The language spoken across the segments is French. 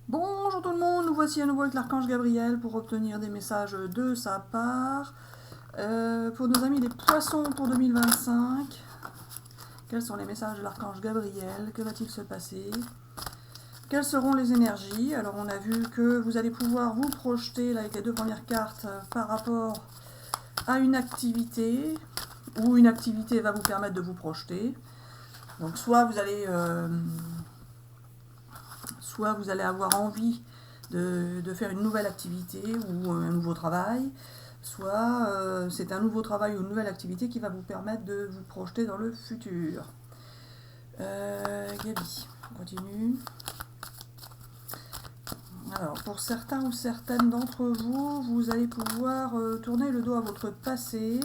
Bonjour tout le monde, nous voici à nouveau avec l'archange Gabriel pour obtenir des messages de sa part. Pour nos amis les poissons pour 2025, quels sont les messages de l'archange Gabriel? Que va-t-il se passer? Quelles seront les énergies? Alors on a vu que vous allez pouvoir vous projeter là, avec les deux premières cartes par rapport à une activité, ou une activité va vous permettre de vous projeter. Donc soit vous allez avoir envie de faire une nouvelle activité ou un nouveau travail, soit c'est un nouveau travail ou une nouvelle activité qui va vous permettre de vous projeter dans le futur. Gabi, on continue. Alors, pour certains ou certaines d'entre vous, vous allez pouvoir tourner le dos à votre passé,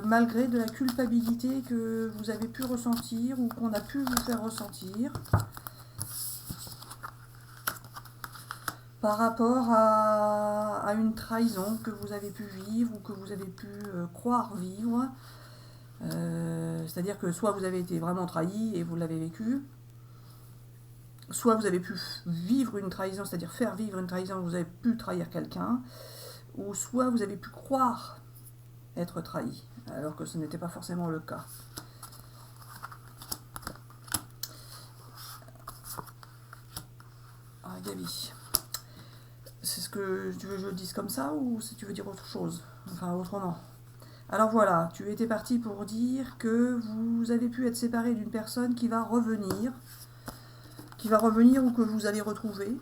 malgré de la culpabilité que vous avez pu ressentir ou qu'on a pu vous faire ressentir. Par rapport à une trahison que vous avez pu vivre ou que vous avez pu croire vivre. C'est-à-dire que soit vous avez été vraiment trahi et vous l'avez vécu, soit vous avez pu vivre une trahison, c'est-à-dire faire vivre une trahison, vous avez pu trahir quelqu'un, ou soit vous avez pu croire être trahi, alors que ce n'était pas forcément le cas. Ah, Gabi. C'est ce que tu veux que je dise comme ça ou si tu veux dire autre chose? Enfin, autrement. Alors voilà, tu étais parti pour dire que vous avez pu être séparé d'une personne qui va revenir ou que vous allez retrouver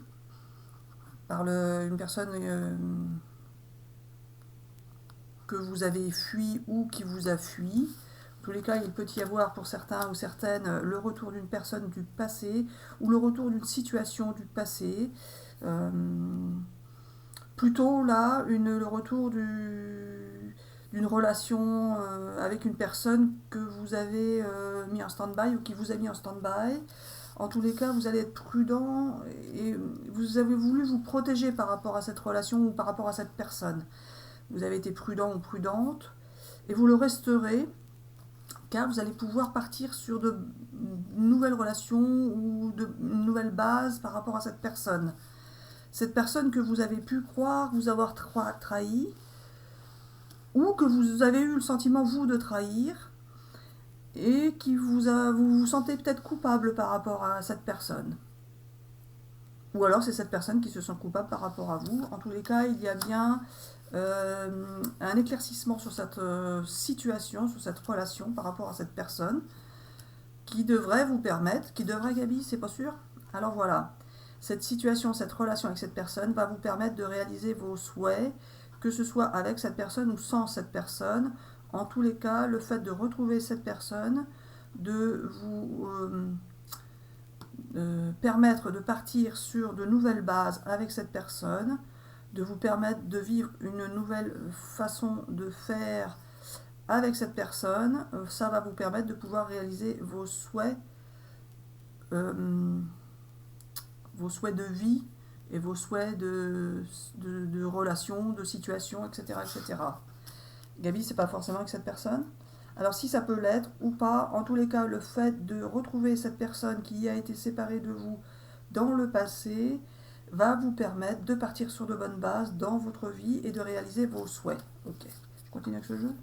par une personne que vous avez fui ou qui vous a fui. En tous les cas, il peut y avoir pour certains ou certaines le retour d'une personne du passé ou le retour d'une situation du passé. Plutôt là, le retour d'une relation avec une personne que vous avez mis en stand-by ou qui vous a mis en stand-by. En tous les cas, vous allez être prudent et vous avez voulu vous protéger par rapport à cette relation ou par rapport à cette personne. Vous avez été prudent ou prudente et vous le resterez car vous allez pouvoir partir sur de nouvelles relations ou de nouvelles bases par rapport à cette personne. Cette personne que vous avez pu croire vous avoir trahi ou que vous avez eu le sentiment vous de trahir et qui vous vous sentez peut-être coupable par rapport à cette personne. Ou alors c'est cette personne qui se sent coupable par rapport à vous. En tous les cas, il y a bien un éclaircissement sur cette situation, sur cette relation par rapport à cette personne qui devrait vous permettre, qui devrait Gabi, c'est pas sûr. Alors voilà, cette situation, cette relation avec cette personne va vous permettre de réaliser vos souhaits, que ce soit avec cette personne ou sans cette personne. En tous les cas, le fait de retrouver cette personne, de vous permettre de partir sur de nouvelles bases avec cette personne, de vous permettre de vivre une nouvelle façon de faire avec cette personne, ça va vous permettre de pouvoir réaliser vos souhaits de vie et vos souhaits de relations, de situations, etc. etc. Gabi, c'est pas forcément avec cette personne. Alors si ça peut l'être ou pas, en tous les cas, le fait de retrouver cette personne qui a été séparée de vous dans le passé va vous permettre de partir sur de bonnes bases dans votre vie et de réaliser vos souhaits. Ok, je continue avec ce jeu.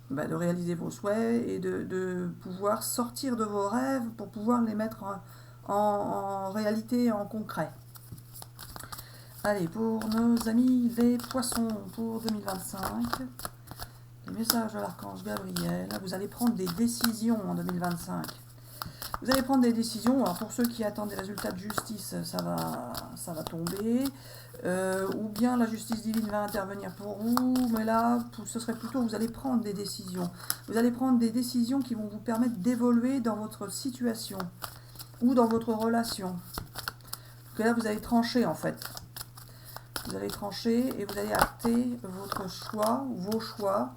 De réaliser vos souhaits et de pouvoir sortir de vos rêves pour pouvoir les mettre en réalité, en concret. Allez, pour nos amis les poissons pour 2025, les messages de l'archange Gabriel, vous allez prendre des décisions en 2025. Vous allez prendre des décisions, alors pour ceux qui attendent des résultats de justice, ça va tomber, ou bien la justice divine va intervenir pour vous, mais là, ce serait plutôt, vous allez prendre des décisions. Vous allez prendre des décisions qui vont vous permettre d'évoluer dans votre situation, ou dans votre relation. Donc là, vous allez trancher en fait. Vous allez trancher et vous allez acter votre choix, vos choix,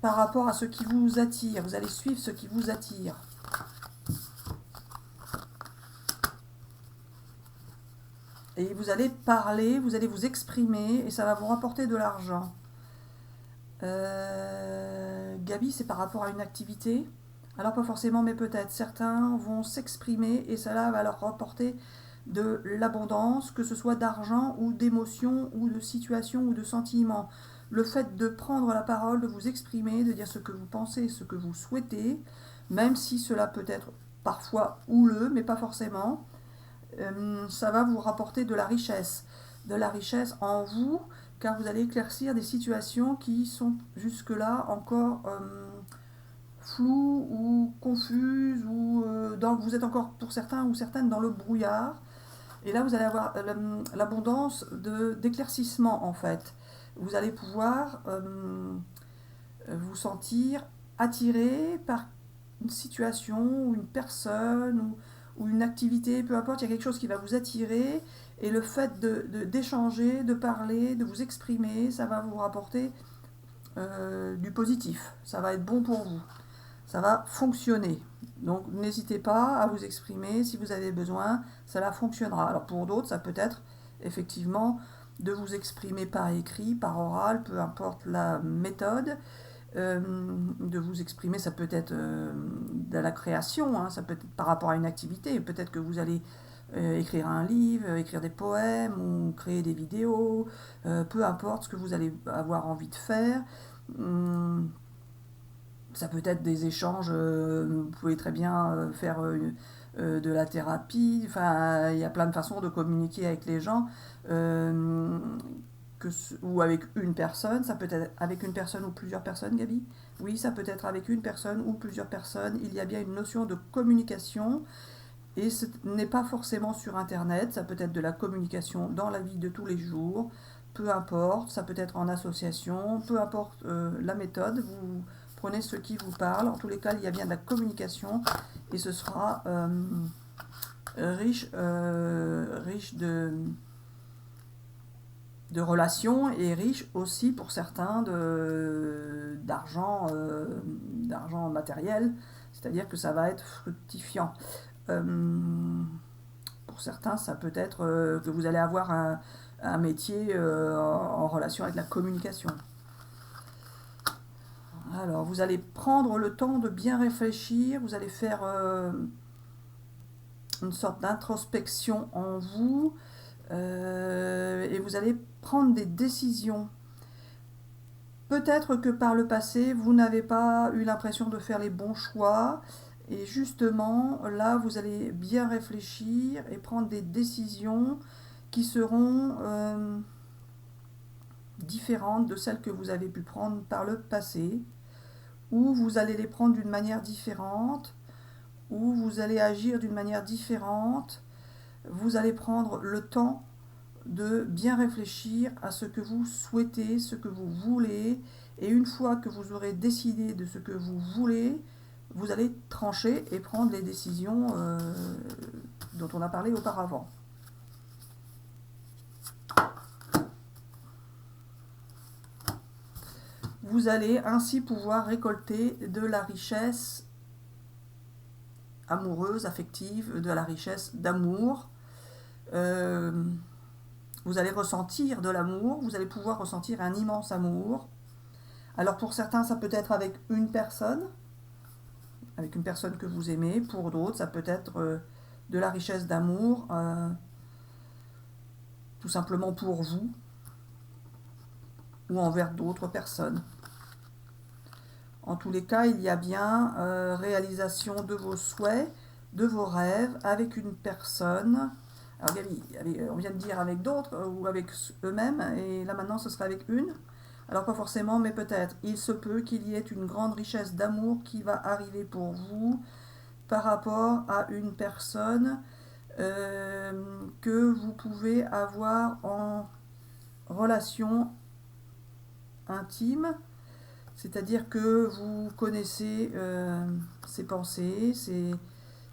par rapport à ce qui vous attire. Vous allez suivre ce qui vous attire. Et vous allez parler, vous allez vous exprimer et ça va vous rapporter de l'argent. Gabi, c'est par rapport à une activité. Alors pas forcément, mais peut-être. Certains vont s'exprimer et cela va leur rapporter de l'abondance, que ce soit d'argent ou d'émotions ou de situations ou de sentiments. Le fait de prendre la parole, de vous exprimer, de dire ce que vous pensez, ce que vous souhaitez, même si cela peut être parfois houleux, mais pas forcément, ça va vous rapporter de la richesse en vous, car vous allez éclaircir des situations qui sont jusque-là encore floues ou confuses, ou vous êtes encore pour certains ou certaines dans le brouillard. Et là, vous allez avoir l'abondance d'éclaircissement en fait. Vous allez pouvoir vous sentir attiré par une situation ou une personne ou une activité, peu importe, il y a quelque chose qui va vous attirer et le fait d'échanger, de parler, de vous exprimer, ça va vous rapporter du positif. Ça va être bon pour vous. Ça va fonctionner. Donc n'hésitez pas à vous exprimer si vous avez besoin, cela fonctionnera. Alors pour d'autres, ça peut être effectivement de vous exprimer par écrit, par oral, peu importe la méthode. De vous exprimer, ça peut être de la création, hein, ça peut être par rapport à une activité, peut-être que vous allez écrire un livre, écrire des poèmes ou créer des vidéos, peu importe ce que vous allez avoir envie de faire. Ça peut être des échanges, vous pouvez très bien faire de la thérapie, enfin il y a plein de façons de communiquer avec les gens. Euh, ou avec une personne, ça peut être avec une personne ou plusieurs personnes, Gabi. Oui, ça peut être avec une personne ou plusieurs personnes. Il y a bien une notion de communication et ce n'est pas forcément sur Internet, ça peut être de la communication dans la vie de tous les jours, peu importe, ça peut être en association, peu importe la méthode, vous prenez ce qui vous parle. En tous les cas, il y a bien de la communication et ce sera riche de relations et riche aussi pour certains d'argent matériel, c'est-à-dire que ça va être fructifiant. Euh, pour certains, ça peut être que vous allez avoir un métier en relation avec la communication. Alors, vous allez prendre le temps de bien réfléchir, vous allez faire une sorte d'introspection en vous et vous allez prendre des décisions. Peut-être que par le passé, vous n'avez pas eu l'impression de faire les bons choix. Et justement, là, vous allez bien réfléchir et prendre des décisions qui seront différentes de celles que vous avez pu prendre par le passé. Ou vous allez les prendre d'une manière différente. Ou vous allez agir d'une manière différente. Vous allez prendre le temps de bien réfléchir à ce que vous souhaitez, ce que vous voulez. Et une fois que vous aurez décidé de ce que vous voulez, vous allez trancher et prendre les décisions dont on a parlé auparavant. Vous allez ainsi pouvoir récolter de la richesse amoureuse, affective, de la richesse d'amour. Vous allez ressentir de l'amour, vous allez pouvoir ressentir un immense amour. Alors pour certains, ça peut être avec une personne que vous aimez. Pour d'autres, ça peut être de la richesse d'amour, tout simplement pour vous ou envers d'autres personnes. En tous les cas, il y a bien réalisation de vos souhaits, de vos rêves avec une personne. Alors Gabi, on vient de dire avec d'autres ou avec eux-mêmes, et là maintenant ce serait avec une. Alors pas forcément, mais peut-être. Il se peut qu'il y ait une grande richesse d'amour qui va arriver pour vous par rapport à une personne que vous pouvez avoir en relation intime. C'est-à-dire que vous connaissez ses pensées,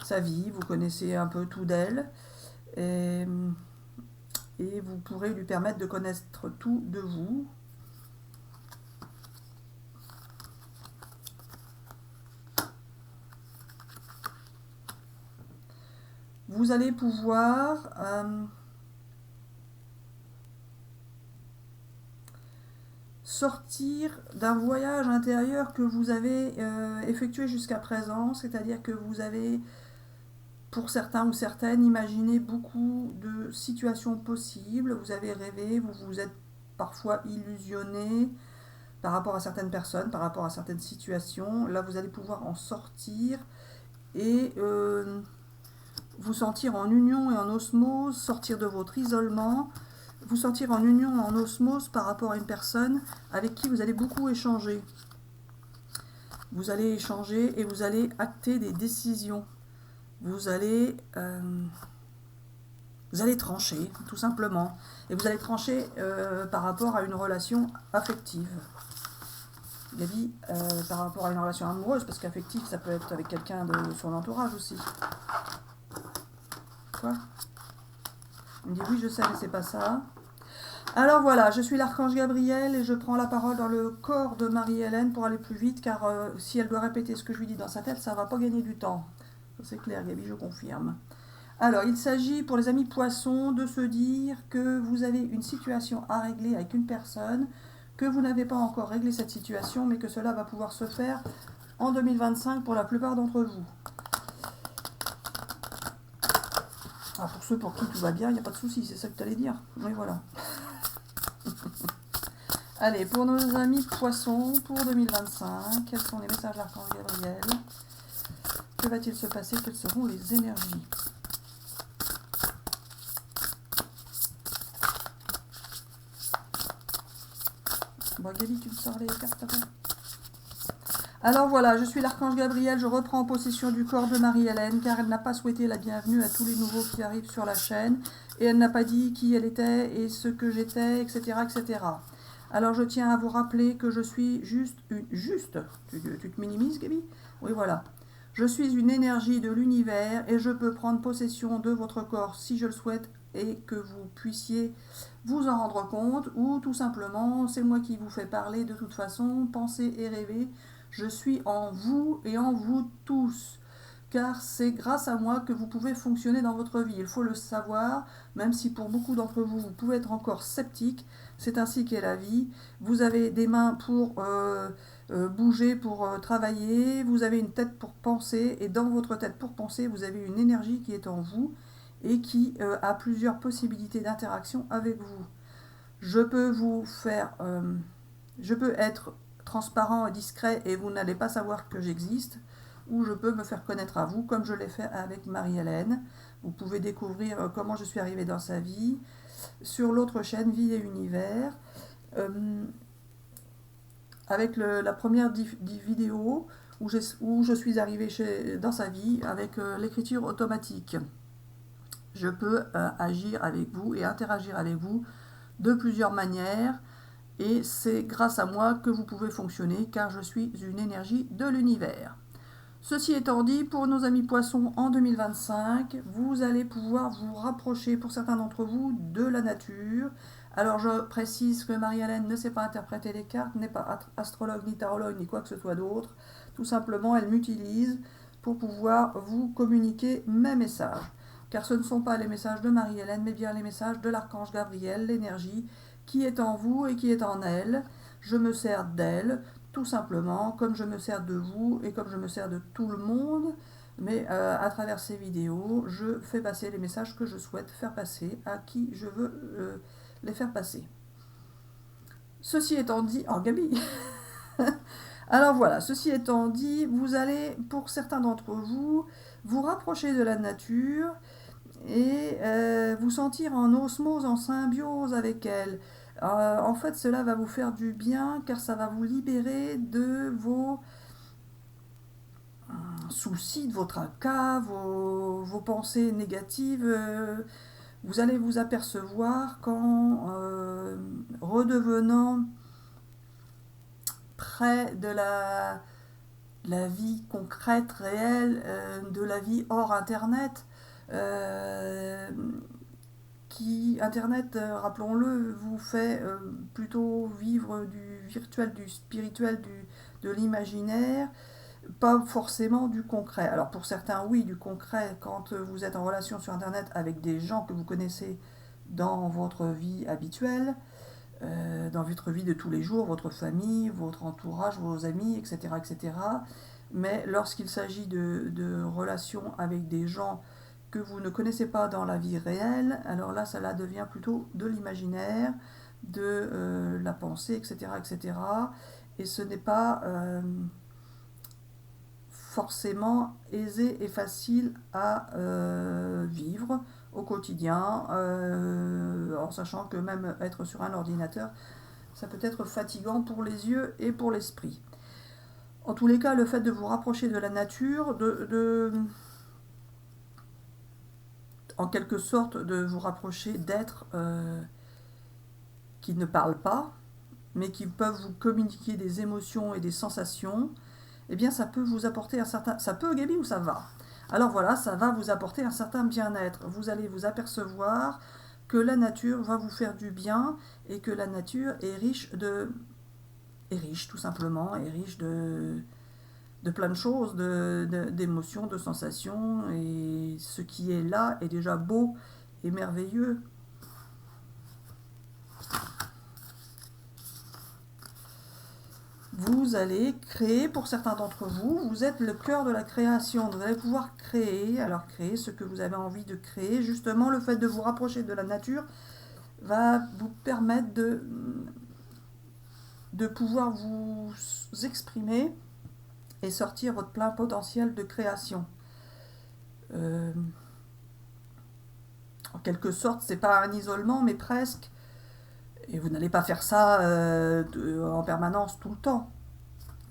sa vie, vous connaissez un peu tout d'elle, et, et vous pourrez lui permettre de connaître tout de vous. Vous allez pouvoir sortir d'un voyage intérieur que vous avez effectué jusqu'à présent, c'est-à-dire que vous avez, pour certains ou certaines, imaginé beaucoup de situations possibles, vous avez rêvé, vous vous êtes parfois illusionné par rapport à certaines personnes, par rapport à certaines situations. Là, vous allez pouvoir en sortir et vous sentir en union et en osmose, sortir de votre isolement, vous sentir en union et en osmose par rapport à une personne avec qui vous allez beaucoup échanger. Vous allez échanger et vous allez acter des décisions. Vous allez trancher, tout simplement. Et vous allez trancher par rapport à une relation affective. Gabi, par rapport à une relation amoureuse, parce qu'affective, ça peut être avec quelqu'un de son entourage aussi. Quoi? Il me dit oui, je sais, mais c'est pas ça. Alors voilà, je suis l'archange Gabriel et je prends la parole dans le corps de Marie-Hélène pour aller plus vite, car si elle doit répéter ce que je lui dis dans sa tête, ça ne va pas gagner du temps. C'est clair, Gabi, je confirme. Alors, il s'agit pour les amis poissons de se dire que vous avez une situation à régler avec une personne, que vous n'avez pas encore réglé cette situation, mais que cela va pouvoir se faire en 2025 pour la plupart d'entre vous. Alors, pour ceux pour qui tout va bien, il n'y a pas de souci, c'est ça que tu allais dire. Oui, voilà. Allez, pour nos amis poissons, pour 2025, quels sont les messages de l'archange Gabriel? Que va-t-il se passer? Quelles seront les énergies? Bon, Gabi, tu me sors les cartes après. Alors voilà, je suis l'archange Gabriel, je reprends possession du corps de Marie-Hélène, car elle n'a pas souhaité la bienvenue à tous les nouveaux qui arrivent sur la chaîne, et elle n'a pas dit qui elle était et ce que j'étais, etc., etc. Alors je tiens à vous rappeler que je suis juste... Tu te minimises, Gabi? Oui, voilà. Je suis une énergie de l'univers et je peux prendre possession de votre corps si je le souhaite et que vous puissiez vous en rendre compte, ou tout simplement, c'est moi qui vous fais parler de toute façon, penser et rêver. Je suis en vous et en vous tous, car c'est grâce à moi que vous pouvez fonctionner dans votre vie. Il faut le savoir, même si pour beaucoup d'entre vous, vous pouvez être encore sceptique, c'est ainsi qu'est la vie. Vous avez des mains pour bouger, pour travailler, vous avez une tête pour penser, et dans votre tête pour penser, vous avez une énergie qui est en vous et qui a plusieurs possibilités d'interaction avec vous. Je peux vous faire... je peux être transparent et discret et vous n'allez pas savoir que j'existe, ou je peux me faire connaître à vous comme je l'ai fait avec Marie-Hélène. Vous pouvez découvrir comment je suis arrivée dans sa vie sur l'autre chaîne Vie et Univers, avec la première vidéo où je suis arrivée dans sa vie avec l'écriture automatique. Je peux agir avec vous et interagir avec vous de plusieurs manières. Et c'est grâce à moi que vous pouvez fonctionner, car je suis une énergie de l'univers. Ceci étant dit, pour nos amis poissons, en 2025, vous allez pouvoir vous rapprocher, pour certains d'entre vous, de la nature. Alors je précise que Marie-Hélène ne sait pas interpréter les cartes, n'est pas astrologue, ni tarologue, ni quoi que ce soit d'autre. Tout simplement, elle m'utilise pour pouvoir vous communiquer mes messages. Car ce ne sont pas les messages de Marie-Hélène, mais bien les messages de l'archange Gabriel, l'énergie qui est en vous et qui est en elle. Je me sers d'elle, tout simplement, comme je me sers de vous et comme je me sers de tout le monde. Mais à travers ces vidéos, je fais passer les messages que je souhaite faire passer à qui je veux les faire passer. Ceci étant dit... Oh, Gabi. Alors voilà, ceci étant dit, vous allez, pour certains d'entre vous, vous rapprocher de la nature et vous sentir en osmose, en symbiose avec elle. En fait, cela va vous faire du bien, car ça va vous libérer de vos soucis, de vos tracas, vos pensées négatives. Vous allez vous apercevoir qu'en redevenant près de la vie concrète, réelle, de la vie hors Internet, Internet, rappelons-le, vous fait plutôt vivre du virtuel, du spirituel, de l'imaginaire, pas forcément du concret. Alors pour certains, oui, du concret, quand vous êtes en relation sur Internet avec des gens que vous connaissez dans votre vie habituelle, dans votre vie de tous les jours, votre famille, votre entourage, vos amis, etc. etc. Mais lorsqu'il s'agit de relations avec des gens que vous ne connaissez pas dans la vie réelle, alors là, ça devient plutôt de l'imaginaire, de la pensée, etc., etc. Et ce n'est pas forcément aisé et facile à vivre au quotidien, en sachant que même être sur un ordinateur, ça peut être fatigant pour les yeux et pour l'esprit. En tous les cas, le fait de vous rapprocher de la nature, en quelque sorte de vous rapprocher d'êtres qui ne parlent pas, mais qui peuvent vous communiquer des émotions et des sensations, eh bien ça peut vous apporter un certain... Ça peut, Gaby, ou ça va? Alors voilà, ça va vous apporter un certain bien-être. Vous allez vous apercevoir que la nature va vous faire du bien et que la nature est riche tout simplement, est riche de plein de choses, d'émotions, de sensations, et ce qui est là est déjà beau et merveilleux. Vous allez créer, pour certains d'entre vous, vous êtes le cœur de la création. Vous allez pouvoir créer, alors créer ce que vous avez envie de créer. Justement, le fait de vous rapprocher de la nature va vous permettre de pouvoir vous exprimer et sortir votre plein potentiel de création. En quelque sorte, c'est pas un isolement, mais presque. Et vous n'allez pas faire ça en permanence tout le temps.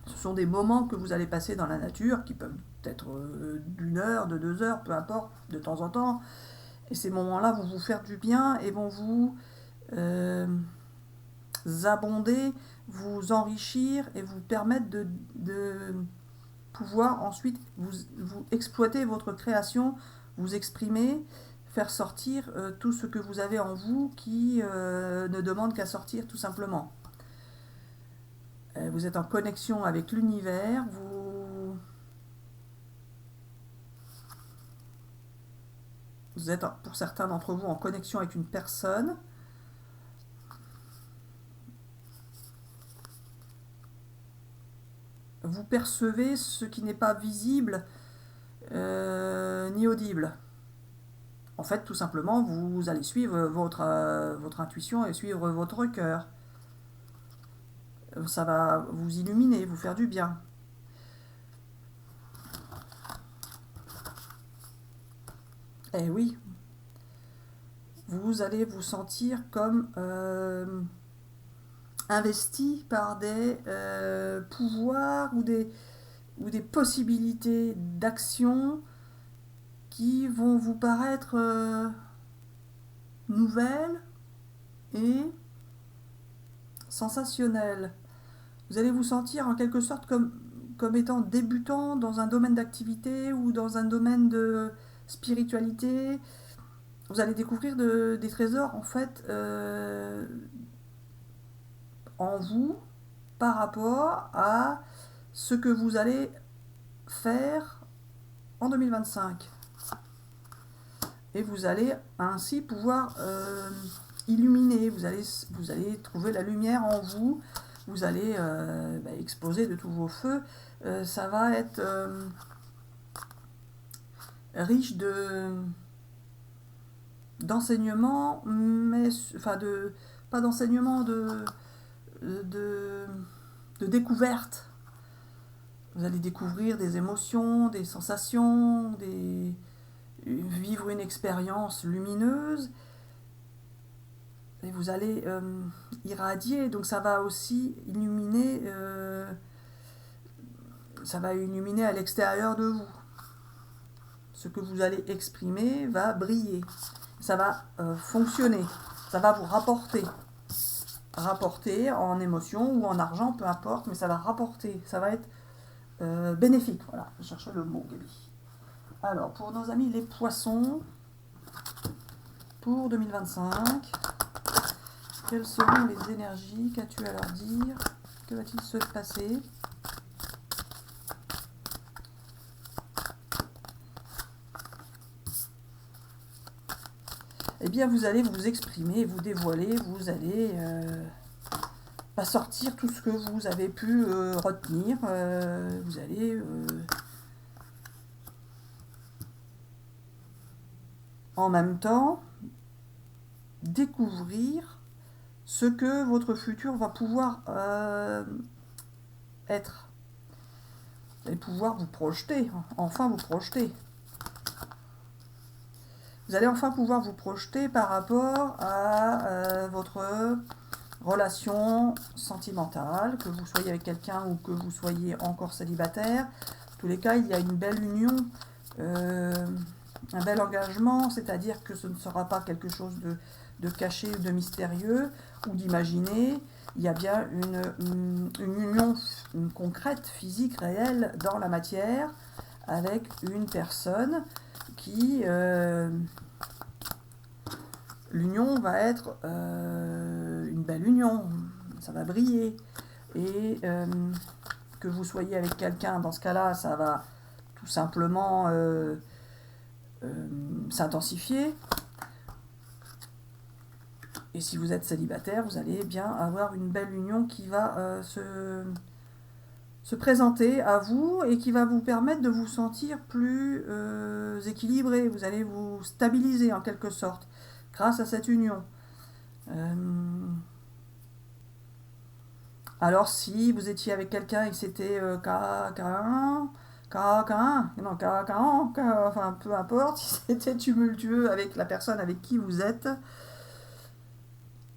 Ce sont des moments que vous allez passer dans la nature, qui peuvent être d'une heure, de 2 heures, peu importe, de temps en temps. Et ces moments-là vont vous faire du bien et vont vous abonder, vous enrichir et vous permettre de pouvoir ensuite vous exploiter votre création, vous exprimer, faire sortir tout ce que vous avez en vous qui ne demande qu'à sortir tout simplement. Vous êtes en connexion avec l'univers, vous êtes pour certains d'entre vous en connexion avec une personne. Vous percevez ce qui n'est pas visible ni audible. En fait, tout simplement, vous allez suivre votre intuition et suivre votre cœur. Ça va vous illuminer, vous faire du bien. Eh oui, vous allez vous sentir comme investi par des pouvoirs ou des possibilités d'action qui vont vous paraître nouvelles et sensationnelles. Vous allez vous sentir en quelque sorte comme étant débutant dans un domaine d'activité ou dans un domaine de spiritualité. Vous allez découvrir des trésors en fait en vous par rapport à ce que vous allez faire en 2025. Et vous allez ainsi pouvoir illuminer, vous allez trouver la lumière en vous, vous allez exploser de tous vos feux. Ça va être riche d'enseignements, mais pas d'enseignements, de découverte. Vous allez découvrir des émotions, des sensations, vivre une expérience lumineuse. Et vous allez irradier, donc ça va aussi illuminer, ça va illuminer à l'extérieur de vous. Ce que vous allez exprimer va briller, ça va fonctionner, ça va vous rapporter en émotion ou en argent, peu importe, mais ça va rapporter, ça va être bénéfique. Voilà, je cherchais le mot, Gaby. Alors, pour nos amis les poissons, pour 2025, quelles seront les énergies? Qu'as-tu à leur dire? Que va-t-il se passer? Eh bien, vous allez vous exprimer, vous dévoiler, vous allez sortir tout ce que vous avez pu retenir. Vous allez en même temps découvrir ce que votre futur va pouvoir être. Vous allez pouvoir vous projeter, enfin vous projeter. Vous allez enfin pouvoir vous projeter par rapport à votre relation sentimentale, que vous soyez avec quelqu'un ou que vous soyez encore célibataire. En tous les cas, il y a une belle union, un bel engagement, c'est-à-dire que ce ne sera pas quelque chose de caché, de mystérieux ou d'imaginé. Il y a bien une union concrète, physique, réelle dans la matière avec une personne qui... l'union va être une belle union, ça va briller. Et que vous soyez avec quelqu'un, dans ce cas-là, ça va tout simplement s'intensifier. Et si vous êtes célibataire, vous allez bien avoir une belle union qui va se présenter à vous et qui va vous permettre de vous sentir plus équilibré. Vous allez vous stabiliser en quelque sorte grâce à cette union. Alors si vous étiez avec quelqu'un et que c'était K1, non K1, enfin peu importe, si c'était tumultueux avec la personne avec qui vous êtes,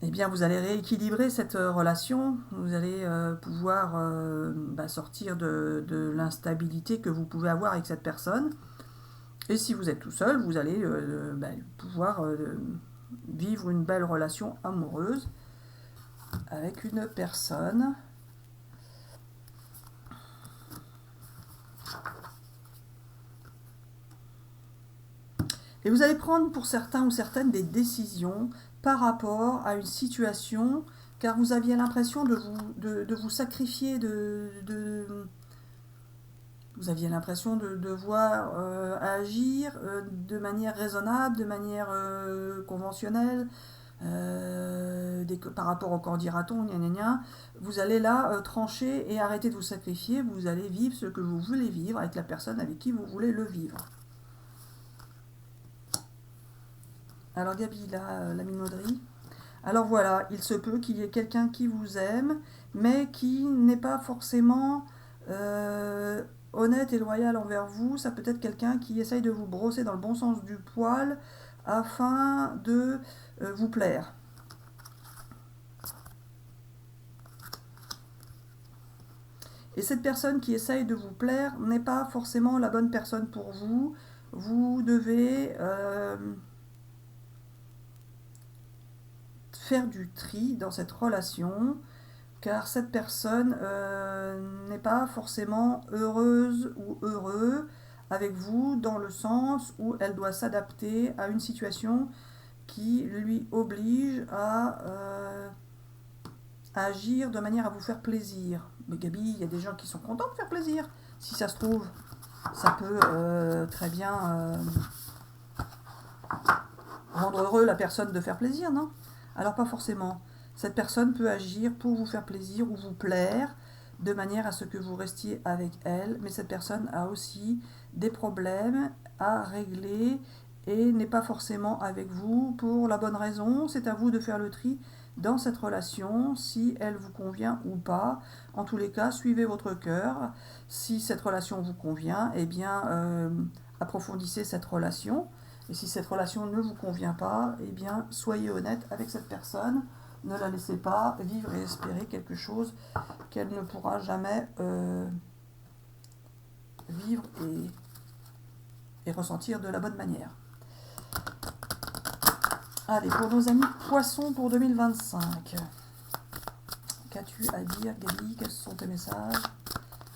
eh bien vous allez rééquilibrer cette relation, vous allez pouvoir sortir de l'instabilité que vous pouvez avoir avec cette personne. Et si vous êtes tout seul, vous allez pouvoir vivre une belle relation amoureuse avec une personne. Et vous allez prendre pour certains ou certaines des décisions par rapport à une situation, car vous aviez l'impression de vous sacrifier, vous aviez l'impression de devoir agir de manière raisonnable, de manière conventionnelle, par rapport au quand dira-t-on, vous allez là trancher et arrêter de vous sacrifier, vous allez vivre ce que vous voulez vivre avec la personne avec qui vous voulez le vivre. Alors Gabi, la minauderie. Alors voilà, il se peut qu'il y ait quelqu'un qui vous aime, mais qui n'est pas forcément honnête et loyal envers vous. Ça peut être quelqu'un qui essaye de vous brosser dans le bon sens du poil afin de vous plaire. Et cette personne qui essaye de vous plaire n'est pas forcément la bonne personne pour vous. Vous devez faire du tri dans cette relation, car cette personne n'est pas forcément heureuse ou heureux avec vous, dans le sens où elle doit s'adapter à une situation qui lui oblige à agir de manière à vous faire plaisir. Mais Gabi, il y a des gens qui sont contents de faire plaisir. Si ça se trouve, ça peut très bien rendre heureux la personne de faire plaisir, non ? Alors pas forcément. Cette personne peut agir pour vous faire plaisir ou vous plaire, de manière à ce que vous restiez avec elle, mais cette personne a aussi des problèmes à régler et n'est pas forcément avec vous pour la bonne raison. C'est à vous de faire le tri dans cette relation, si elle vous convient ou pas. En tous les cas, suivez votre cœur. Si cette relation vous convient, eh bien, approfondissez cette relation. Et si cette relation ne vous convient pas, eh bien, soyez honnête avec cette personne. Ne la laissez pas vivre et espérer quelque chose qu'elle ne pourra jamais vivre et ressentir de la bonne manière. Allez, pour nos amis poissons pour 2025. Qu'as-tu à dire, Gabi? Quels sont tes messages?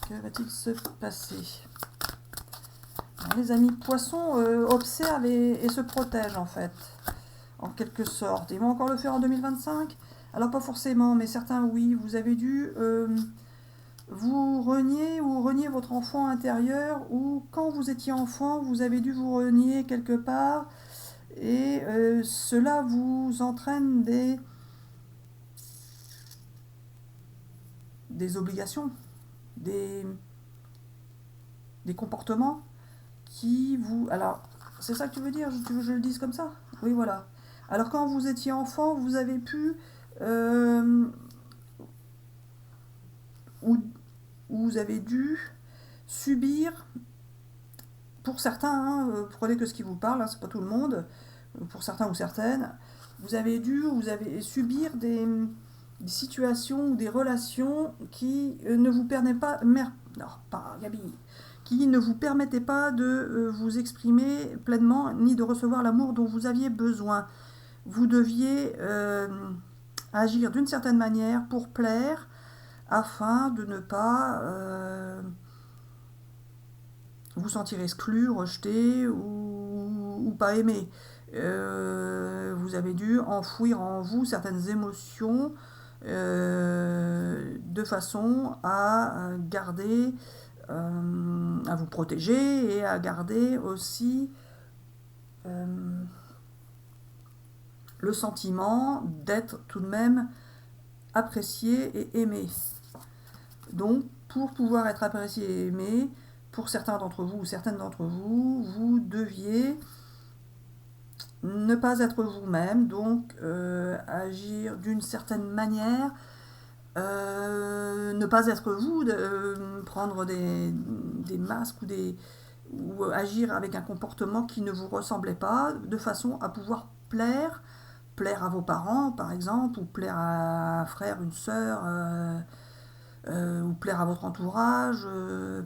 Que va-t-il se passer? Alors, les amis poissons observent et se protègent en fait, en quelque sorte. Ils vont encore le faire en 2025? Alors pas forcément, mais certains oui. Vous avez dû vous renier votre enfant intérieur, ou quand vous étiez enfant, vous avez dû vous renier quelque part. Et cela vous entraîne des obligations, des comportements qui vous... Alors, c'est ça que tu veux dire? Tu veux que je le dise comme ça? Oui, voilà. Alors, quand vous étiez enfant, vous avez pu... ou vous avez dû subir, pour certains, hein, prenez que ce qui vous parle, hein, c'est pas tout le monde, pour certains ou certaines, vous avez subir des situations ou des relations qui ne vous permettaient pas, non, pas Gabi, qui ne vous permettaient pas de vous exprimer pleinement ni de recevoir l'amour dont vous aviez besoin. Vous deviez agir d'une certaine manière pour plaire afin de ne pas vous sentir exclu, rejeté ou pas aimé. Vous avez dû enfouir en vous certaines émotions de façon à garder, à vous protéger et à garder aussi le sentiment d'être tout de même apprécié et aimé. Donc, pour pouvoir être apprécié et aimé, pour certains d'entre vous ou certaines d'entre vous, vous deviez ne pas être vous-même, donc agir d'une certaine manière, ne pas être vous, prendre des masques ou agir avec un comportement qui ne vous ressemblait pas, de façon à pouvoir plaire à vos parents par exemple, ou plaire à un frère, une sœur, ou plaire à votre entourage,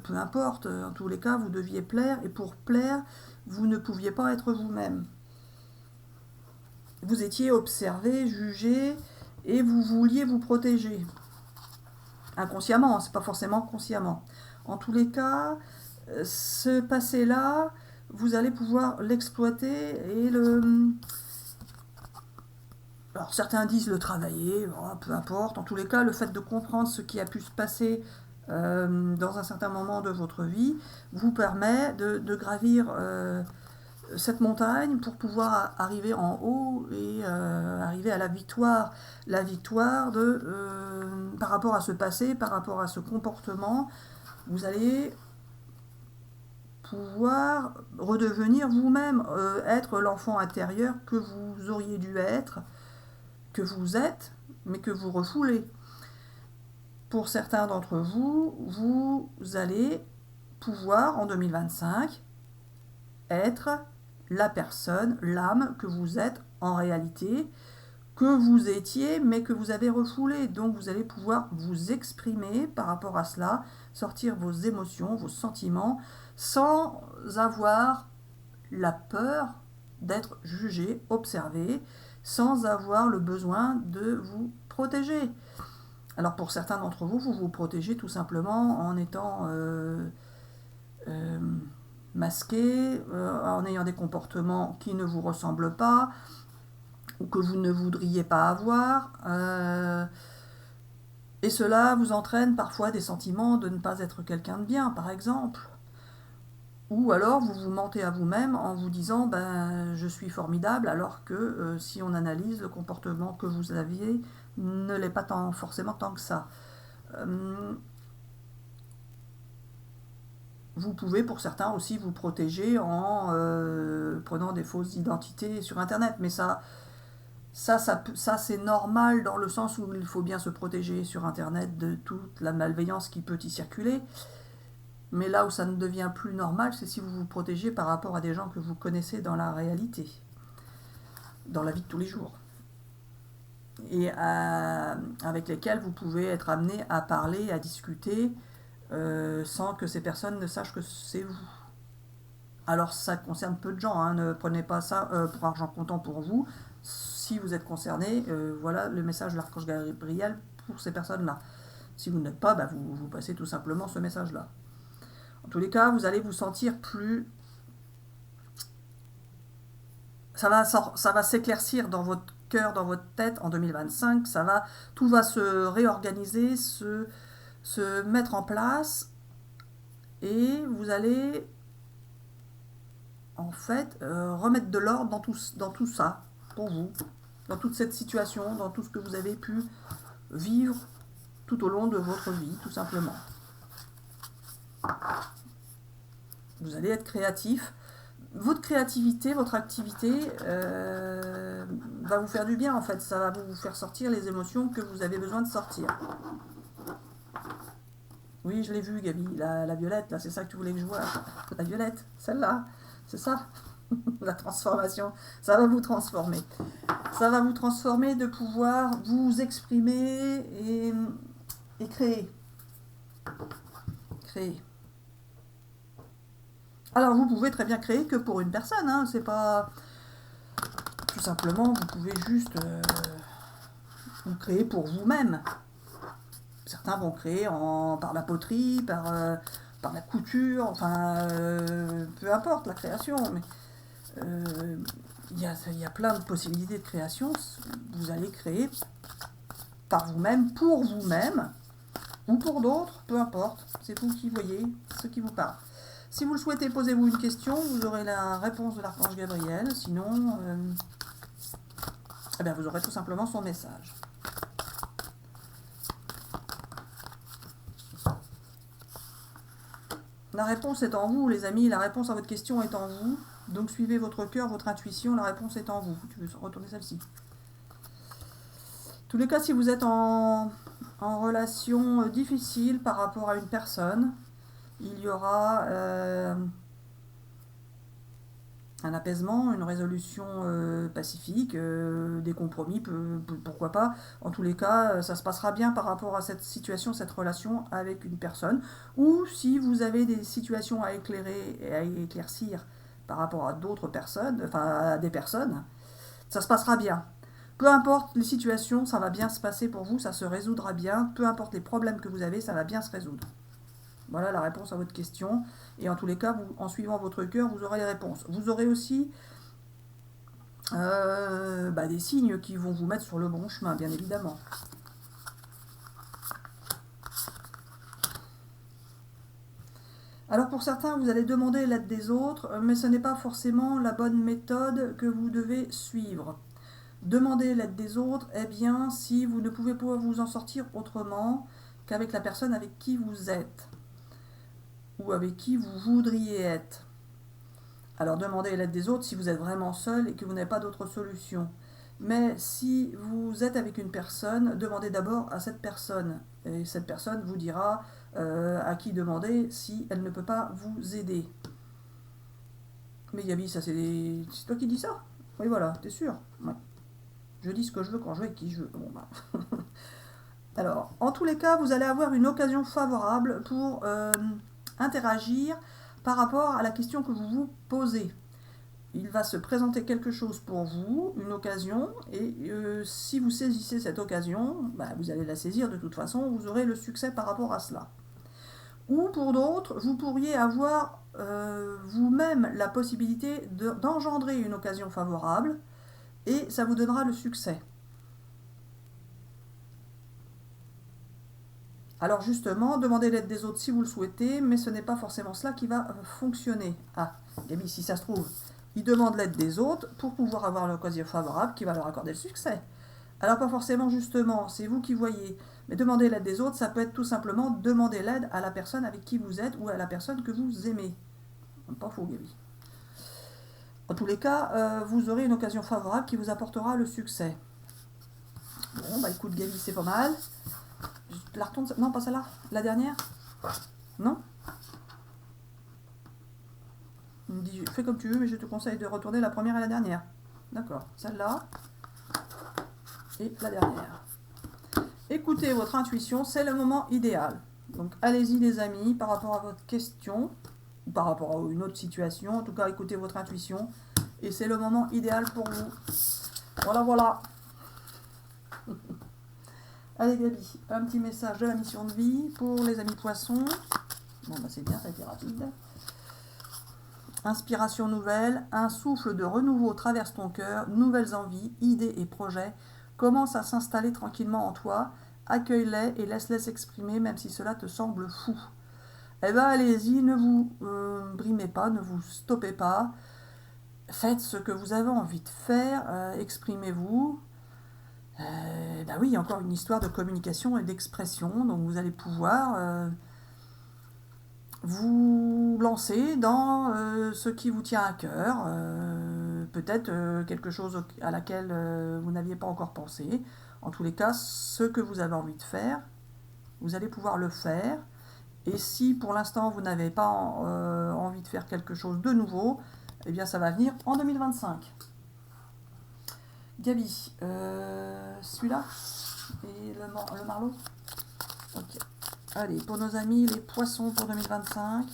peu importe, en tous les cas vous deviez plaire, et pour plaire vous ne pouviez pas être vous-même. Vous étiez observé, jugé, et vous vouliez vous protéger. Inconsciemment, c'est pas forcément consciemment. En tous les cas, ce passé-là, vous allez pouvoir l'exploiter et le... Alors certains disent le travailler, bon, peu importe. En tous les cas, le fait de comprendre ce qui a pu se passer dans un certain moment de votre vie vous permet de gravir cette montagne pour pouvoir arriver en haut et arriver à la victoire. La victoire par rapport à ce passé, par rapport à ce comportement, vous allez pouvoir redevenir vous-même, être l'enfant intérieur que vous auriez dû être, que vous êtes, mais que vous refoulez. Pour certains d'entre vous, vous allez pouvoir, en 2025, être la personne, l'âme que vous êtes en réalité, que vous étiez, mais que vous avez refoulé. Donc vous allez pouvoir vous exprimer par rapport à cela, sortir vos émotions, vos sentiments, sans avoir la peur d'être jugé, observé, sans avoir le besoin de vous protéger. Alors pour certains d'entre vous, vous vous protégez tout simplement en étant masqué, en ayant des comportements qui ne vous ressemblent pas, ou que vous ne voudriez pas avoir. Et cela vous entraîne parfois des sentiments de ne pas être quelqu'un de bien, par exemple. Ou alors vous vous mentez à vous-même en vous disant ben, je suis formidable, alors que si on analyse le comportement que vous aviez ne l'est pas forcément tant que ça. Vous pouvez pour certains aussi vous protéger en prenant des fausses identités sur internet, mais ça c'est normal dans le sens où il faut bien se protéger sur internet de toute la malveillance qui peut y circuler. Mais là où ça ne devient plus normal, c'est si vous vous protégez par rapport à des gens que vous connaissez dans la réalité, dans la vie de tous les jours, et avec lesquels vous pouvez être amené à parler, à discuter, sans que ces personnes ne sachent que c'est vous. Alors ça concerne peu de gens, hein, ne prenez pas ça pour argent comptant pour vous. Si vous êtes concerné, voilà le message de l'archange Gabriel pour ces personnes-là. Si vous n'êtes pas, bah, vous passez tout simplement ce message-là. En tous les cas, vous allez vous sentir plus... Ça va s'éclaircir dans votre cœur, dans votre tête en 2025. Tout va se réorganiser, se mettre en place. Et vous allez, en fait, remettre de l'ordre dans tout ça, pour vous. Dans toute cette situation, dans tout ce que vous avez pu vivre tout au long de votre vie, tout simplement. Vous allez être créatif. Votre créativité, votre activité va vous faire du bien en fait. Ça va vous faire sortir les émotions que vous avez besoin de sortir. Oui, je l'ai vu, Gabi, la violette, là, c'est ça que tu voulais que je voie. La violette, celle-là, c'est ça. La transformation, ça va vous transformer. Ça va vous transformer de pouvoir vous exprimer et créer. Créer. Alors, vous pouvez très bien créer que pour une personne, hein, c'est pas... Tout simplement, vous pouvez juste vous créer pour vous-même. Certains vont créer par la poterie, par la couture, enfin, peu importe la création, mais il y a plein de possibilités de création. Vous allez créer par vous-même, pour vous-même, ou pour d'autres, peu importe. C'est vous qui voyez ce qui vous parle. Si vous le souhaitez, posez-vous une question, vous aurez la réponse de l'archange Gabriel. Sinon, eh bien, vous aurez tout simplement son message. La réponse est en vous, les amis. La réponse à votre question est en vous. Donc, suivez votre cœur, votre intuition. La réponse est en vous. Tu veux retourner celle-ci. En tous les cas, si vous êtes en relation difficile par rapport à une personne, il y aura un apaisement, une résolution pacifique, des compromis, pourquoi pas. En tous les cas, ça se passera bien par rapport à cette situation, cette relation avec une personne. Ou si vous avez des situations à éclairer et à éclaircir par rapport à d'autres personnes, enfin à des personnes, ça se passera bien. Peu importe les situations, ça va bien se passer pour vous, ça se résoudra bien. Peu importe les problèmes que vous avez, ça va bien se résoudre. Voilà la réponse à votre question. Et en tous les cas, en suivant votre cœur, vous aurez les réponses. Vous aurez aussi des signes qui vont vous mettre sur le bon chemin, bien évidemment. Alors pour certains, vous allez demander l'aide des autres, mais ce n'est pas forcément la bonne méthode que vous devez suivre. Demandez l'aide des autres, eh bien, si vous ne pouvez pas vous en sortir autrement qu'avec la personne avec qui vous êtes, ou avec qui vous voudriez être. Alors demandez l'aide des autres si vous êtes vraiment seul et que vous n'avez pas d'autre solution. Mais si vous êtes avec une personne, demandez d'abord à cette personne. Et cette personne vous dira à qui demander si elle ne peut pas vous aider. Mais Gabi, ça c'est toi qui dis ça? Oui voilà, t'es sûr? Ouais. Je dis ce que je veux quand je veux et qui je veux. Bon, bah. Alors, en tous les cas, vous allez avoir une occasion favorable pour interagir par rapport à la question que vous vous posez. Il va se présenter quelque chose pour vous, une occasion, et si vous saisissez cette occasion, vous allez la saisir de toute façon, vous aurez le succès par rapport à cela. Ou pour d'autres, vous pourriez avoir vous-même la possibilité d'engendrer une occasion favorable, et ça vous donnera le succès. Alors justement, demandez l'aide des autres si vous le souhaitez, mais ce n'est pas forcément cela qui va fonctionner. Ah, Gabi, si ça se trouve, ils demandent l'aide des autres pour pouvoir avoir l'occasion favorable qui va leur accorder le succès. Alors pas forcément justement, c'est vous qui voyez. Mais demander l'aide des autres, ça peut être tout simplement demander l'aide à la personne avec qui vous êtes ou à la personne que vous aimez. Pas faux, Gabi. En tous les cas, vous aurez une occasion favorable qui vous apportera le succès. Bon, écoute, Gabi, c'est pas mal. Je la retourne. Non, pas celle-là. La dernière. Non. Il me dit, fais comme tu veux, mais je te conseille de retourner la première et la dernière. D'accord. Celle-là. Et la dernière. Écoutez votre intuition, c'est le moment idéal. Donc allez-y les amis, par rapport à votre question, ou par rapport à une autre situation, en tout cas écoutez votre intuition, et c'est le moment idéal pour vous. Voilà, voilà. Allez Gabi, un petit message de la mission de vie pour les amis poissons. Bon c'est bien, ça a été rapide. Inspiration nouvelle, un souffle de renouveau traverse ton cœur, nouvelles envies, idées et projets commencent à s'installer tranquillement en toi. Accueille-les et laisse-les s'exprimer même si cela te semble fou. Eh bien allez-y, ne vous brimez pas, ne vous stoppez pas. Faites ce que vous avez envie de faire, exprimez-vous. Bah oui, encore une histoire de communication et d'expression, donc vous allez pouvoir vous lancer dans ce qui vous tient à cœur, peut-être quelque chose à laquelle vous n'aviez pas encore pensé. En tous les cas, ce que vous avez envie de faire, vous allez pouvoir le faire. Et si pour l'instant vous n'avez pas envie de faire quelque chose de nouveau, eh bien ça va venir en 2025. Gabi, celui-là et le Marlot. Ok. Allez, pour nos amis, les poissons pour 2025.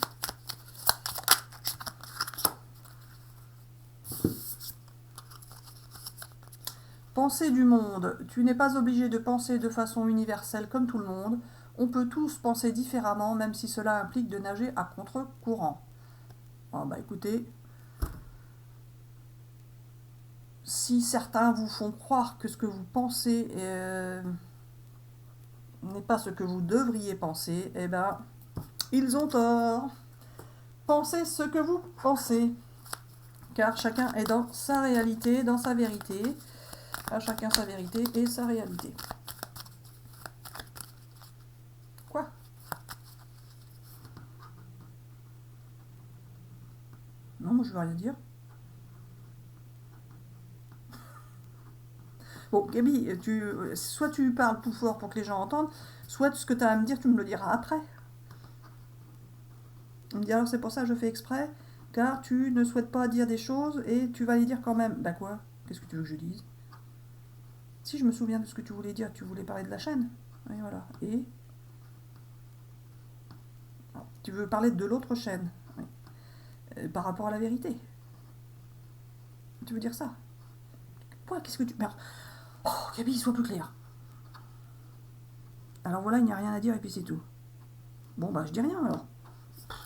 Pensée du monde. Tu n'es pas obligé de penser de façon universelle comme tout le monde. On peut tous penser différemment, même si cela implique de nager à contre-courant. Oh, bah écoutez, si certains vous font croire que ce que vous pensez n'est pas ce que vous devriez penser, eh ben, ils ont tort. Pensez ce que vous pensez, car chacun est dans sa réalité, dans sa vérité. À chacun sa vérité et sa réalité. Quoi? Non, moi je veux rien dire. Bon, Gabi, soit tu parles tout fort pour que les gens entendent, soit ce que tu as à me dire, tu me le diras après. On me dit alors c'est pour ça que je fais exprès, car tu ne souhaites pas dire des choses et tu vas les dire quand même. Bah quoi? Qu'est-ce que tu veux que je dise? Si je me souviens de ce que tu voulais dire, tu voulais parler de la chaîne. Oui, voilà. Et tu veux parler de l'autre chaîne. Oui. Par rapport à la vérité. Tu veux dire ça? Quoi? Qu'est-ce que tu... Merde. Oh, Gabi, sois plus clair. Alors voilà, il n'y a rien à dire et puis c'est tout. Bon, bah je dis rien alors.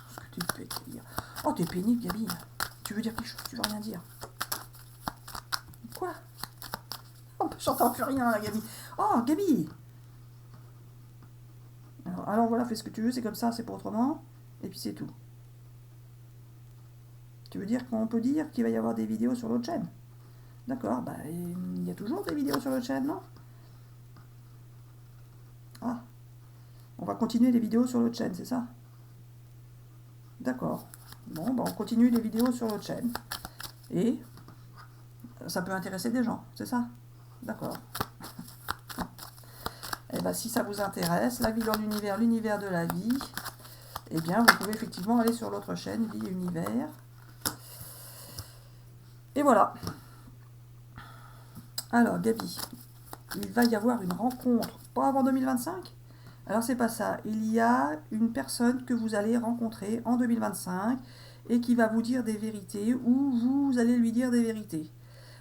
Ce que tu peux dire. Oh, t'es pénible, Gabi. Tu veux dire quelque chose? Tu veux rien dire? Quoi? Oh, j'entends plus rien là, Gabi. Oh, Gabi! Alors voilà, fais ce que tu veux, c'est comme ça, c'est pas autrement. Et puis c'est tout. Tu veux dire qu'on peut dire qu'il va y avoir des vidéos sur l'autre chaîne? D'accord, bah il y a toujours des vidéos sur l'autre chaîne, non? Ah, on va continuer les vidéos sur l'autre chaîne, c'est ça? D'accord. Bon, bah on continue les vidéos sur l'autre chaîne. Et ça peut intéresser des gens, c'est ça? D'accord. Et bah si ça vous intéresse, la vie dans l'univers, l'univers de la vie, eh bien vous pouvez effectivement aller sur l'autre chaîne, Vie et Univers. Et voilà. Alors, Gabi, il va y avoir une rencontre, pas avant 2025? Alors, c'est pas ça. Il y a une personne que vous allez rencontrer en 2025 et qui va vous dire des vérités ou vous allez lui dire des vérités.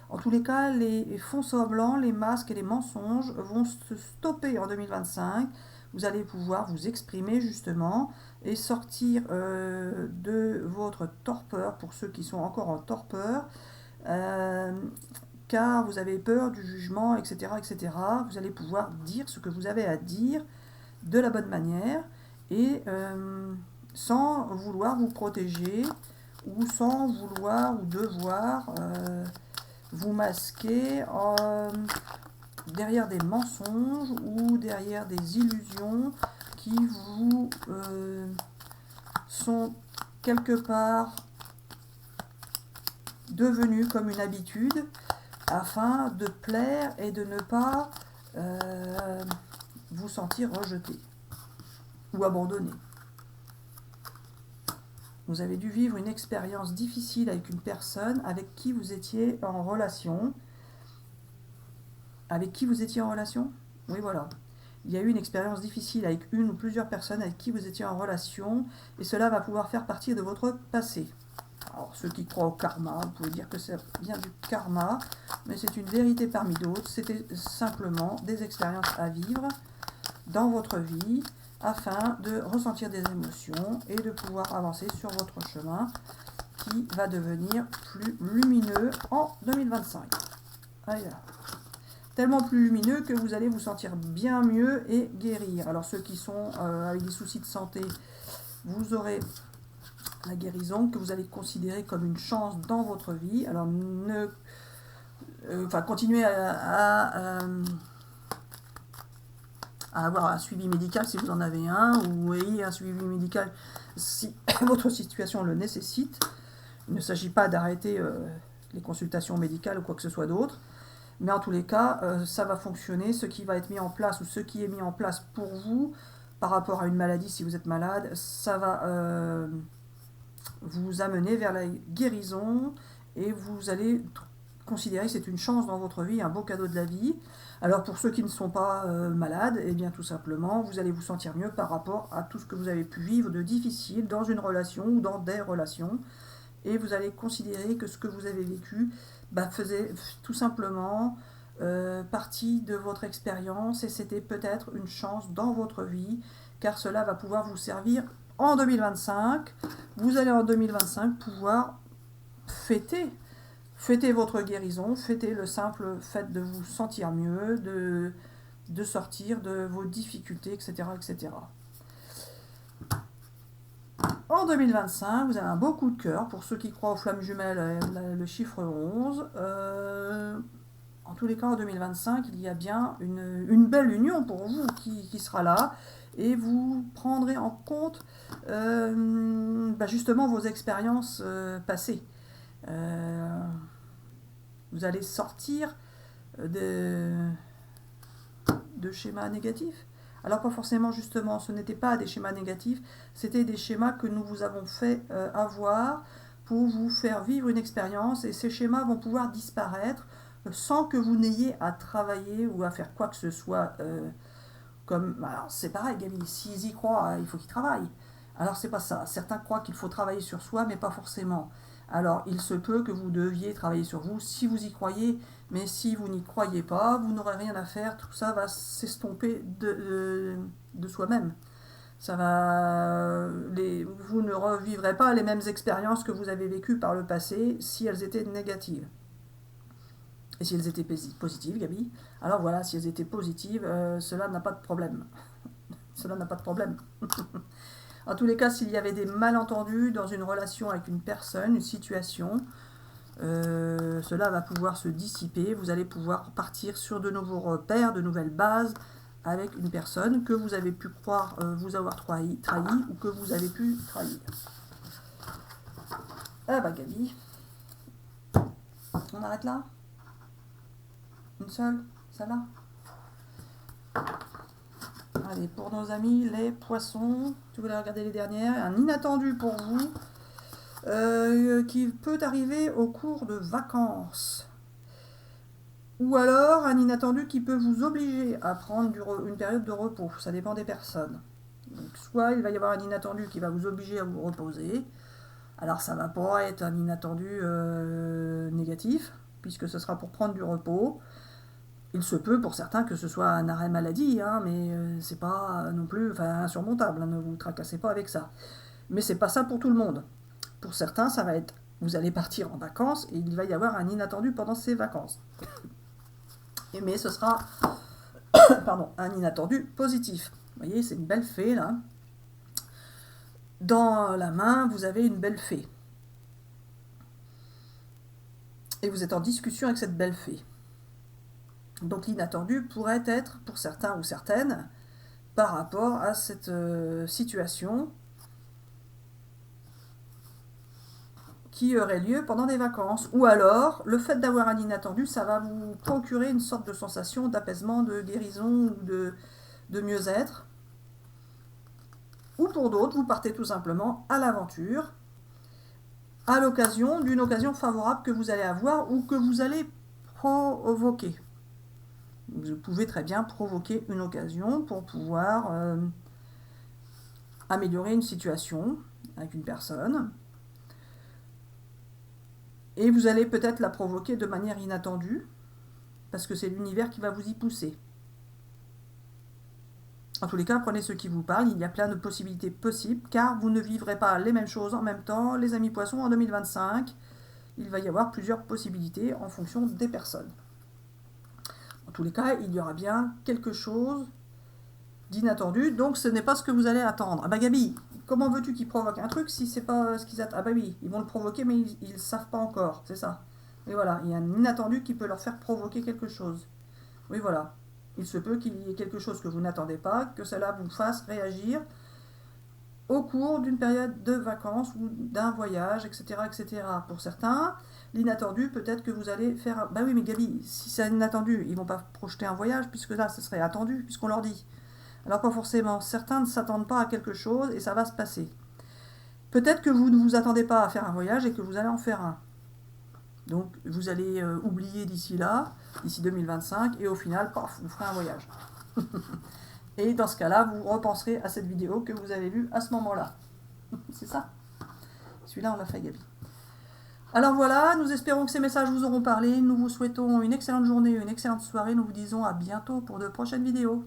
En tous les cas, les fonds semblants, les masques et les mensonges vont se stopper en 2025. Vous allez pouvoir vous exprimer justement et sortir de votre torpeur, pour ceux qui sont encore en torpeur, car vous avez peur du jugement, etc., etc. Vous allez pouvoir dire ce que vous avez à dire de la bonne manière et sans vouloir vous protéger ou sans vouloir ou devoir vous masquer derrière des mensonges ou derrière des illusions qui vous sont quelque part devenues comme une habitude afin de plaire et de ne pas vous sentir rejeté ou abandonné. Vous avez dû vivre une expérience difficile avec une personne avec qui vous étiez en relation. Avec qui vous étiez en relation? Oui, voilà. Il y a eu une expérience difficile avec une ou plusieurs personnes avec qui vous étiez en relation et cela va pouvoir faire partie de votre passé. Alors, ceux qui croient au karma, vous pouvez dire que ça vient du karma, mais c'est une vérité parmi d'autres. C'était simplement des expériences à vivre dans votre vie afin de ressentir des émotions et de pouvoir avancer sur votre chemin qui va devenir plus lumineux en 2025. Allez là. Tellement plus lumineux que vous allez vous sentir bien mieux et guérir. Alors ceux qui sont avec des soucis de santé, vous aurez la guérison que vous allez considérer comme une chance dans votre vie. Alors continuez à à avoir un suivi médical si vous en avez un, ou ayez un suivi médical si votre situation le nécessite. Il ne s'agit pas d'arrêter les consultations médicales ou quoi que ce soit d'autre, mais en tous les cas, ça va fonctionner. Ce qui va être mis en place ou ce qui est mis en place pour vous par rapport à une maladie, si vous êtes malade, ça va vous amener vers la guérison et vous allez considérer que c'est une chance dans votre vie, un beau cadeau de la vie. Alors pour ceux qui ne sont pas malades, eh bien tout simplement, vous allez vous sentir mieux par rapport à tout ce que vous avez pu vivre de difficile dans une relation ou dans des relations. Et vous allez considérer que ce que vous avez vécu faisait tout simplement partie de votre expérience et c'était peut-être une chance dans votre vie, car cela va pouvoir vous servir en 2025. Vous allez en 2025 pouvoir fêter votre guérison, fêter le simple fait de vous sentir mieux, de sortir de vos difficultés, etc., etc. En 2025, vous avez un beau coup de cœur pour ceux qui croient aux flammes jumelles, le chiffre 11. En tous les cas, en 2025, il y a bien une belle union pour vous qui sera là et vous prendrez en compte justement vos expériences passées. Vous allez sortir de schémas négatifs. Alors pas forcément justement, ce n'était pas des schémas négatifs, c'était des schémas que nous vous avons fait avoir pour vous faire vivre une expérience et ces schémas vont pouvoir disparaître sans que vous n'ayez à travailler ou à faire quoi que ce soit. Alors c'est pareil, Gaby, s'ils y croient, il faut qu'ils travaillent. Alors c'est pas ça, certains croient qu'il faut travailler sur soi, mais pas forcément. Alors il se peut que vous deviez travailler sur vous si vous y croyez, mais si vous n'y croyez pas, vous n'aurez rien à faire, tout ça va s'estomper de soi-même. Vous ne revivrez pas les mêmes expériences que vous avez vécues par le passé si elles étaient négatives. Et si elles étaient positives, Gaby, alors voilà, si elles étaient positives, cela n'a pas de problème. Cela n'a pas de problème. En tous les cas, s'il y avait des malentendus dans une relation avec une personne, une situation, cela va pouvoir se dissiper. Vous allez pouvoir partir sur de nouveaux repères, de nouvelles bases avec une personne que vous avez pu croire vous avoir trahi ou que vous avez pu trahir. Ah bah Gaby, on arrête là? Une seule? Celle-là? Allez, pour nos amis, les poissons, tu voulais regarder les dernières, un inattendu pour vous, qui peut arriver au cours de vacances. Ou alors un inattendu qui peut vous obliger à prendre une période de repos, ça dépend des personnes. Donc soit il va y avoir un inattendu qui va vous obliger à vous reposer, alors ça va pas être un inattendu négatif, puisque ce sera pour prendre du repos. Il se peut pour certains que ce soit un arrêt maladie, mais c'est pas non plus insurmontable, ne vous tracassez pas avec ça. Mais c'est pas ça pour tout le monde. Pour certains, ça va être, vous allez partir en vacances et il va y avoir un inattendu pendant ces vacances. Mais ce sera un inattendu positif. Vous voyez, c'est une belle fée là. Dans la main, vous avez une belle fée. Et vous êtes en discussion avec cette belle fée. Donc l'inattendu pourrait être, pour certains ou certaines, par rapport à cette situation qui aurait lieu pendant des vacances. Ou alors, le fait d'avoir un inattendu, ça va vous procurer une sorte de sensation d'apaisement, de guérison ou de mieux-être. Ou pour d'autres, vous partez tout simplement à l'aventure, à l'occasion d'une occasion favorable que vous allez avoir ou que vous allez provoquer. Vous pouvez très bien provoquer une occasion pour pouvoir améliorer une situation avec une personne. Et vous allez peut-être la provoquer de manière inattendue, parce que c'est l'univers qui va vous y pousser. En tous les cas, prenez ce qui vous parle, il y a plein de possibilités possibles, car vous ne vivrez pas les mêmes choses en même temps. Les amis poissons, en 2025, il va y avoir plusieurs possibilités en fonction des personnes. En tous les cas, il y aura bien quelque chose d'inattendu, donc ce n'est pas ce que vous allez attendre. Ah bah Gaby, comment veux-tu qu'ils provoquent un truc si c'est pas ce qu'ils attendent? Ah bah oui, ils vont le provoquer mais ils savent pas encore, c'est ça. Et voilà, il y a un inattendu qui peut leur faire provoquer quelque chose. Oui voilà. Il se peut qu'il y ait quelque chose que vous n'attendez pas, que cela vous fasse réagir au cours d'une période de vacances ou d'un voyage, etc., etc. Pour certains, l'inattendu, peut-être que vous allez faire... Bah oui, mais Gabi, si c'est inattendu, ils vont pas projeter un voyage, puisque là, ce serait attendu, puisqu'on leur dit. Alors pas forcément. Certains ne s'attendent pas à quelque chose et ça va se passer. Peut-être que vous ne vous attendez pas à faire un voyage et que vous allez en faire un. Donc vous allez oublier d'ici là, d'ici 2025, et au final, paf, vous ferez un voyage. Et dans ce cas-là, vous repenserez à cette vidéo que vous avez vue à ce moment-là. C'est ça. Celui-là, on l'a fait, Gabi. Alors voilà, nous espérons que ces messages vous auront parlé. Nous vous souhaitons une excellente journée, une excellente soirée. Nous vous disons à bientôt pour de prochaines vidéos.